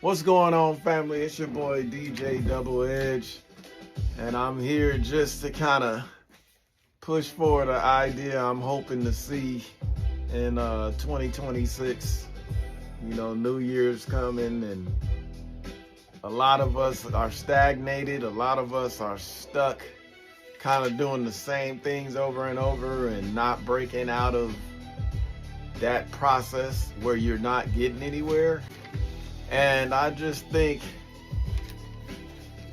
What's going on, family? It's your boy DJ Double Edge, and I'm here just to kind of push forward an idea I'm hoping to see in 2026. You know, New Year's coming, and a lot of us are stagnated. A lot of us are stuck, kind of doing the same things over and over and not breaking out of that process where you're not getting anywhere. And I just think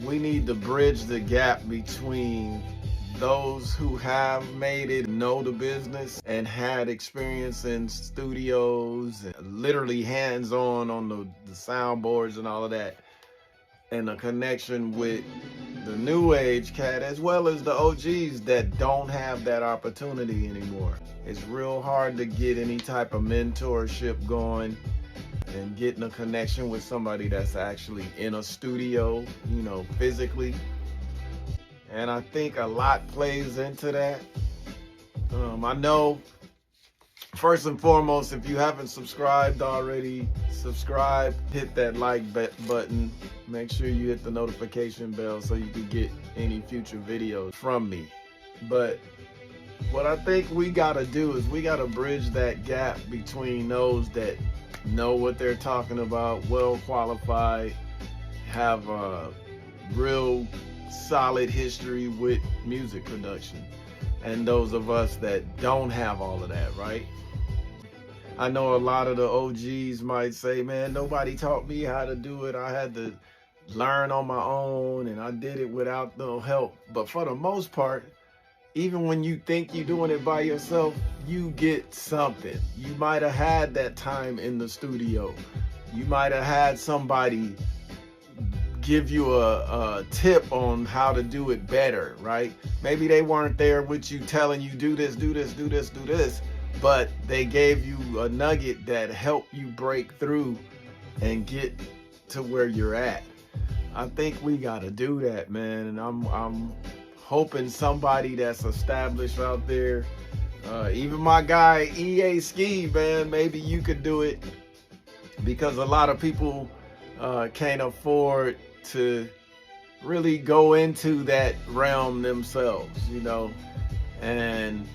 we need to bridge the gap between those who have made it, know the business, and had experience in studios, and literally hands-on on the soundboards and all of that, and a connection with the new age cat as well as the OGs that don't have that opportunity anymore. It's real hard to get any type of mentorship going and getting a connection with somebody that's actually in a studio, you know, physically. And I think a lot plays into that. I know, first and foremost, if you haven't subscribed already, subscribe, hit that like button. Make sure you hit the notification bell so you can get any future videos from me. But what I think we gotta do is we gotta bridge that gap between those that know what they're talking about, well qualified, have a real solid history with music production, and those of us that don't have all of that, right? I know a lot of the OGs might say, man, nobody taught me how to do it. I had to learn on my own and I did it without no help. But for the most part, even when you think you're doing it by yourself, you get something. You might have had that time in the studio. You might have had somebody give you a tip on how to do it better, right? Maybe they weren't there with you telling you do this, do this, do this, do this, but they gave you a nugget that helped you break through and get to where you're at. I think we gotta do that, man, and I'm hoping somebody that's established out there, even my guy EA Ski, man, maybe you could do it, because a lot of people can't afford to really go into that realm themselves, you know. And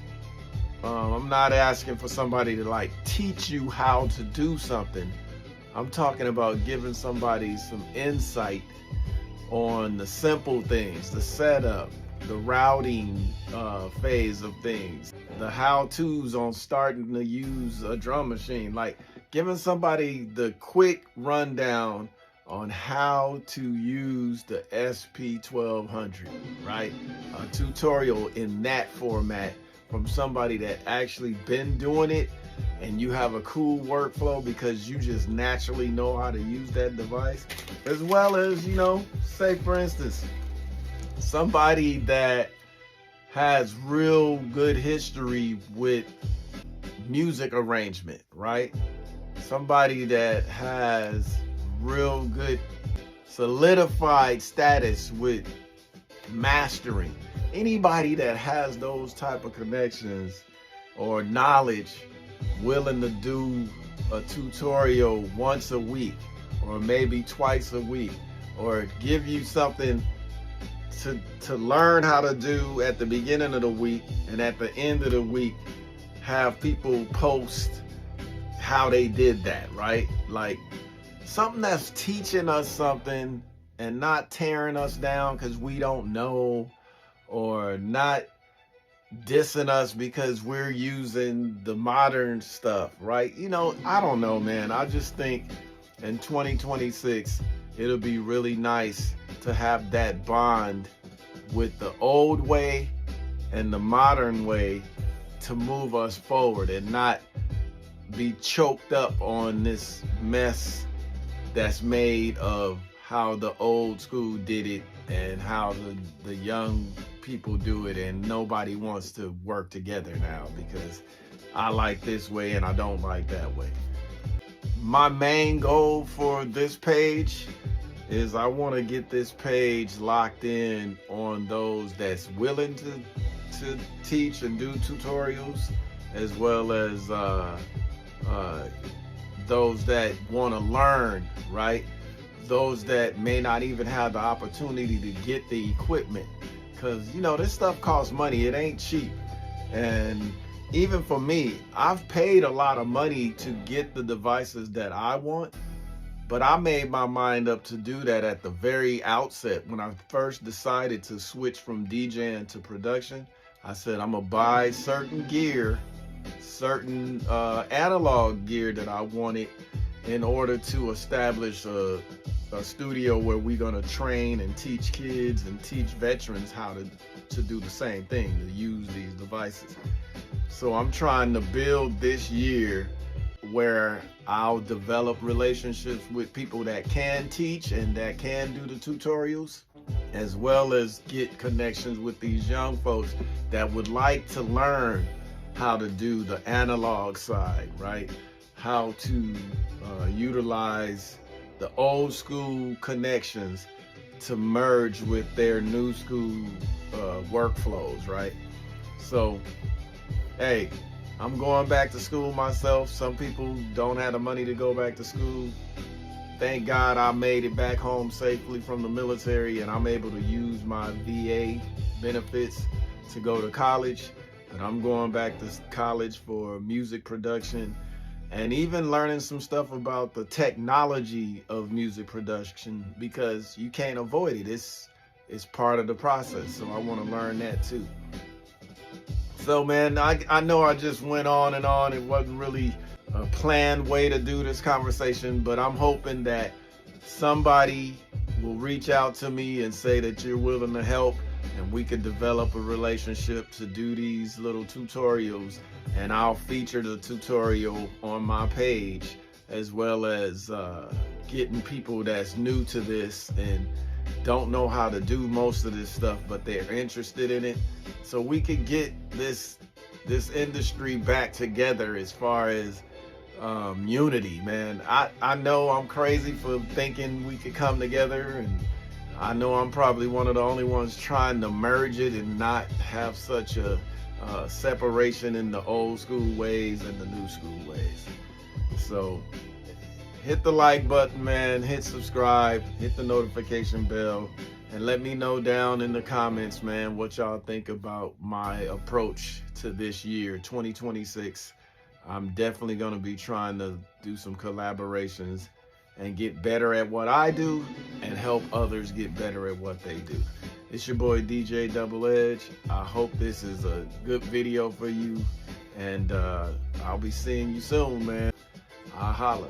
I'm not asking for somebody to like teach you how to do something. I'm talking about giving somebody some insight on the simple things, the setup, the routing phase of things, the how-tos on starting to use a drum machine, like giving somebody the quick rundown on how to use the SP1200, right? A tutorial in that format from somebody that actually been doing it, and you have a cool workflow because you just naturally know how to use that device, as well as, you know, say for instance, somebody that has real good history with music arrangement, right? Somebody that has real good solidified status with mastering. Anybody that has those type of connections or knowledge, willing to do a tutorial once a week or maybe twice a week, or give you something to learn how to do at the beginning of the week, and at the end of the week have people post how they did that, right? Like something that's teaching us something and not tearing us down because we don't know, or not dissing us because we're using the modern stuff, right? You know, I don't know, man. I just think in 2026 it'll be really nice to have that bond with the old way and the modern way to move us forward, and not be choked up on this mess that's made of how the old school did it and how the young people do it, and nobody wants to work together now because I like this way and I don't like that way. My main goal for this page is I want to get this page locked in on those that's willing to teach and do tutorials, as well as those that want to learn, right? those that may not even have the opportunity to get the equipment. Because, you know, this stuff costs money. It ain't cheap. And even for me, I've paid a lot of money to get the devices that I want. But I made my mind up to do that at the very outset. When I first decided to switch from DJing to production, I said, I'm gonna buy certain gear, certain analog gear that I wanted in order to establish a studio where we're gonna train and teach kids and teach veterans how to do the same thing, to use these devices. So I'm trying to build this year where I'll develop relationships with people that can teach and that can do the tutorials, as well as get connections with these young folks that would like to learn how to do the analog side, right? How to utilize the old school connections to merge with their new school workflows, right? So, hey, I'm going back to school myself. Some people don't have the money to go back to school. Thank God I made it back home safely from the military, and I'm able to use my VA benefits to go to college. But I'm going back to college for music production and even learning some stuff about the technology of music production, because you can't avoid it. It's part of the process. So I want to learn that too. So man, I know I just went on and on. It wasn't really a planned way to do this conversation, but I'm hoping that somebody will reach out to me and say that you're willing to help, and we could develop a relationship to do these little tutorials, and I'll feature the tutorial on my page, as well as getting people that's new to this and don't know how to do most of this stuff, but they're interested in it, so we could get this industry back together as far as unity, man. I know I'm crazy for thinking we could come together, and I know I'm probably one of the only ones trying to merge it and not have such a separation in the old school ways and the new school ways. So hit the like button, man, hit subscribe, hit the notification bell, and let me know down in the comments, man, what y'all think about my approach to this year, 2026. I'm definitely going to be trying to do some collaborations and get better at what I do and help others get better at what they do. It's your boy DJ Double Edge. I hope this is a good video for you, and I'll be seeing you soon, man. I'll holla.